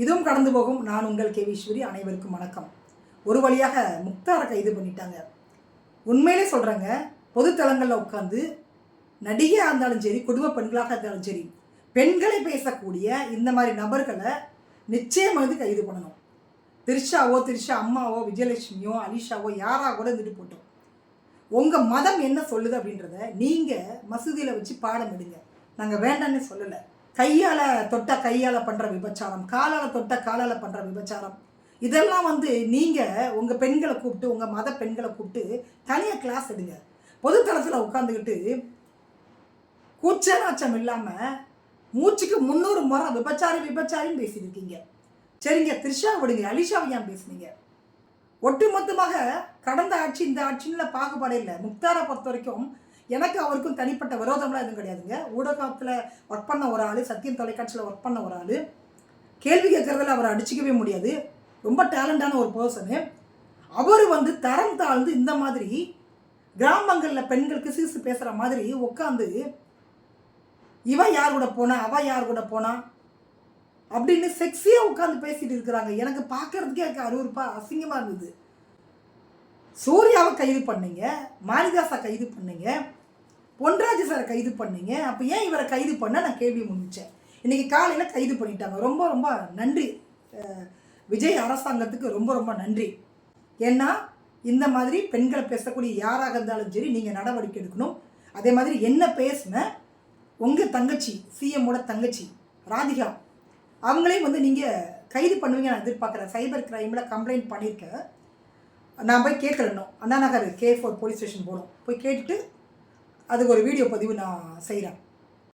இதுவும் கடந்து போகும். நான் உங்கள் கேவீஸ்வரி. அனைவருக்கும் வணக்கம். ஒரு வழியாக முக்தாரை கைது பண்ணிட்டாங்க. உண்மையிலே சொல்கிறேங்க, பொதுத்தளங்களில் உட்காந்து நடிகையாக இருந்தாலும் சரி, குடும்ப பெண்களாக இருந்தாலும் சரி, பெண்களை பேசக்கூடிய இந்த மாதிரி நபர்களை நிச்சயம் வந்து கைது பண்ணணும். திரிஷா அம்மாவோ, விஜயலட்சுமியோ, அலிஷாவோ யாராக கூட இருந்துட்டு போட்டோம். உங்கள் மதம் என்ன சொல்லுது அப்படின்றத நீங்கள் மசூதியில் வச்சு பாடம் எடுங்க. நாங்கள் வேண்டான்னு சொல்லலை. கையால் தொட்ட கையால் பண்ணுற விபச்சாரம், காலால் தொட்ட காலால் பண்ணுற விபச்சாரம், இதெல்லாம் வந்து நீங்கள் உங்கள் பெண்களை கூப்பிட்டு, உங்கள் மத பெண்களை கூப்பிட்டு தனியாக கிளாஸ் எடுங்க. பொதுத்தளத்தில் உட்காந்துக்கிட்டு கூச்சநாச்சம் இல்லாமல் மூச்சுக்கு 300 முறை விபச்சாரின்னு பேசியிருக்கீங்க. சரிங்க, திரிஷா விடுங்க, அலிஷாவை ஏன் பேசுனீங்க? ஒட்டுமொத்தமாக கடந்த ஆட்சி இந்த ஆட்சின்னு பாகுபாடே இல்லை. முக்தாரை பொறுத்த வரைக்கும் எனக்கு அவருக்கும் தனிப்பட்ட விரோதம்லாம் எதுவும் கிடையாதுங்க. ஊடகத்தில் ஒர்க் பண்ண ஒரு ஆள், சத்தியம் தொலைக்காட்சியில் ஒர்க் பண்ண ஒரு ஆள், கேள்வி கேட்குறதில் அவரை அடிச்சிக்கவே முடியாது. ரொம்ப டேலண்டான ஒரு பர்சனு. அவர் வந்து தரம் தாழ்ந்து இந்த மாதிரி கிராமங்களில் பெண்களுக்கு சீசு பேசுகிற மாதிரி உட்காந்து இவ யார் கூட போனா, அவ யார் கூட போனா அப்படின்னு செக்ஸியாக உட்காந்து பேசிட்டு இருக்கிறாங்க. எனக்கு பார்க்கறதுக்கே எனக்கு அருவருப்பாக அசிங்கமாக இருந்தது. சூர்யாவை கைது பண்ணீங்க, மாரிதாஸை கைது பண்ணீங்க, பொன்ராஜ் சாரை கைது பண்ணீங்க. அப்போ ஏன் இவரை கைது பண்ண நான் கேள்வி முன்னிச்சேன். இன்றைக்கி காலையில் கைது பண்ணிட்டாங்க. ரொம்ப ரொம்ப நன்றி விஜய் அரசாங்கத்துக்கு, ரொம்ப ரொம்ப நன்றி. ஏன்னா இந்த மாதிரி பெண்களை பேசக்கூடிய யாராக இருந்தாலும் சரி நீங்கள் நடவடிக்கை எடுக்கணும். அதே மாதிரி என்ன பேசுன உங்கள் தங்கச்சி, சிஎம்மோட தங்கச்சி ராதிகா, அவங்களையும் வந்து நீங்கள் கைது பண்ணுவீங்க நான் எதிர்பார்க்குறேன். சைபர் கிரைமில் கம்ப்ளைண்ட் பண்ணியிருக்கேன். நான் போய் கேட்குறேன். Anna Nagar K4 police station போகணும். போய் கேட்டுட்டு அதுக்கு ஒரு வீடியோ பதிவு நான் செய்கிறேன்.